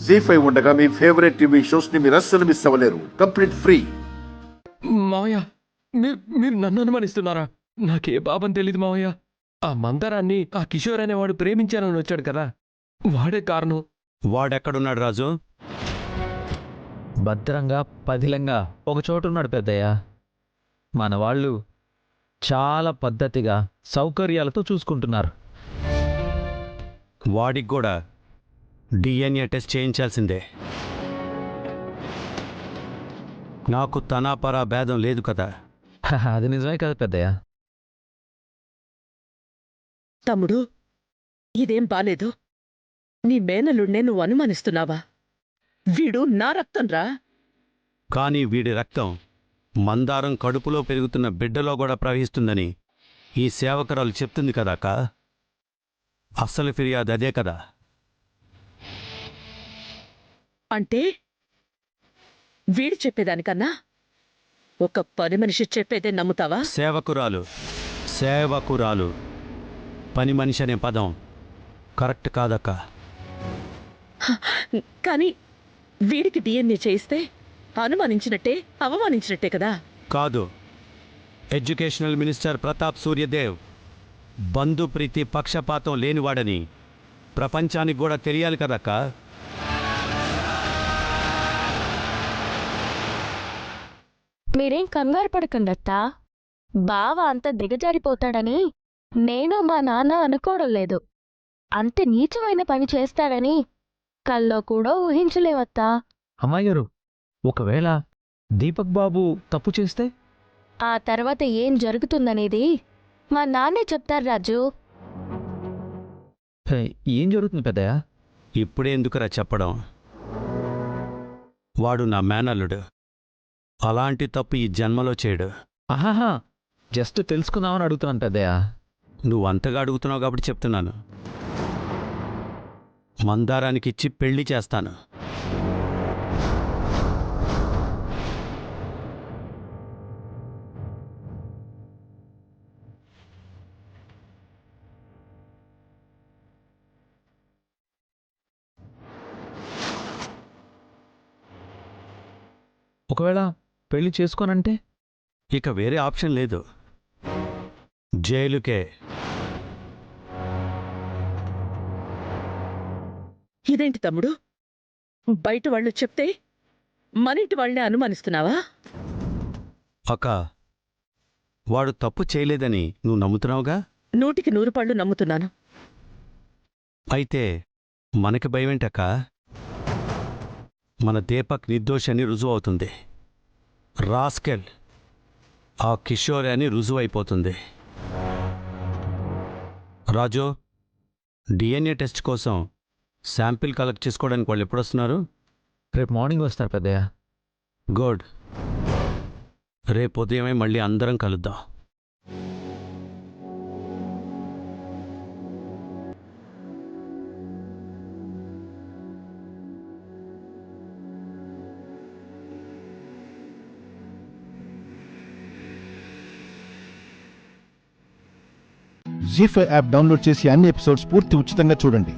జీ5 ఉండగా మీ favourite TV shows ని మీరు అస్సలు మిస్ అవ్వలేరు. Complete free. మావయ్య, మీరు నన్ను అనుమానిస్తున్నారా? నాకే పాపం తెలీదు మావయ్య. ఆ మందరాన్ని ఆ కిషోర్ అనేవాడు ప్రేమించానని వచ్చాడు కదా, వాడే కారణం. వాడెక్కడున్నాడు రాజు? భద్రంగా పదిలంగా ఒకచోటున్నాడు పెద్దయ్య. మన వాళ్ళు చాలా పద్ధతిగా సౌకర్యాలతో చూసుకుంటున్నారు. వాడికి కూడా డిఎన్ఏ టెస్ట్ చేయించాల్సిందే. నాకు తనాపరా భేదం లేదు కదా. అది నిజమే కదా పెద్దయ్య. తమ్ముడు, ఇదేం బాలేదు. నీ మేనలుణ్ణే నువ్వు అనుమానిస్తున్నావా? వీడు నా రక్తంరా. కానీ వీడి రక్తం మందారం కడుపులో పెరుగుతున్న బిడ్డలో కూడా ప్రవహిస్తుందని ఈ సేవకురాలు చెప్తుంది కదాక. అసలు ఫిర్యాదు అదే కదా. అంటే వీడు చెప్పేదానికన్నా ఒక పని మనిషి చెప్పేదే నమ్ముతావా? సేవకురాలు పని మనిషి అనే పదం కరెక్ట్ కాదక్క. కానీ వీడికి డిఎన్ఏ చేయిస్తే అనుమానించినట్టే అవమానించినట్టే కదా. కాదు, ఎడ్యుకేషనల్ మినిస్టర్ ప్రతాప్ సూర్యదేవ్ బంధుప్రీతి పక్షపాతం లేనివాడని ప్రపంచానికి కూడా తెలియాలి కదక్క. మీరేం కంగారు పడకండత్తా. బావ అంత దిగజారిపోతాడని నేను మా నాన్న అనుకోవడం లేదు. అంత నీచమైన పని చేస్తాడని కల్లో కూడా ఊహించలేవత్తా. అమ్మాయి గారు, ఒకవేళ దీపక్ బాబు తప్పు చేస్తే? ఆ తర్వాత ఏం జరుగుతుందనేది మా నాన్నే చెప్తారు రాజు. ఏం జరుగుతుంది పెద్దయ్య? ఇప్పుడే ఎందుకురా చెప్పడం? వాడు నా మేనల్లుడు. అలాంటి తప్పు ఈ జన్మలో చేయడు. ఆహాహా, జస్ట్ తెలుసుకుందామని అడుగుతున్నాను పెద్దయ్య. నువ్వు అంతగా అడుగుతున్నావు కాబట్టి చెప్తున్నాను. మందారానికిచ్చి పెళ్లి చేస్తాను. ఒకవేళ పెళ్లి చేసుకోనంటే? ఇక వేరే ఆప్షన్ లేదు. జైలుకే. ఇదేంటి తమ్ముడు, బయట వాళ్ళు చెప్తే మనింటి వాళ్ళనే అనుమానిస్తున్నావా? అక్క, వాడు తప్పు చేయలేదని నువ్వు నమ్ముతున్నావుగా? 100కి 100 నమ్ముతున్నాను. అయితే మనకి భయమేంటక్క? మన దీపక్ నిర్దోషని రుజువవుతుంది. రాస్కెల్ ఆ కిషోర్ అని రుజువైపోతుంది. రాజు, డిఎన్ఏ టెస్ట్ కోసం శాంపిల్ కలెక్ట్ చేసుకోవడానికి వాళ్ళు ఎప్పుడు వస్తున్నారు? రేపు మార్నింగ్ వస్తారు పెద్దయ్య. గుడ్. రేపు ఉదయమే మళ్ళీ అందరం కలుద్దాం. జీ5 యాప్ డౌన్లోడ్ చేసి అన్ని ఎపిసోడ్స్ పూర్తి ఉచితంగా చూడండి.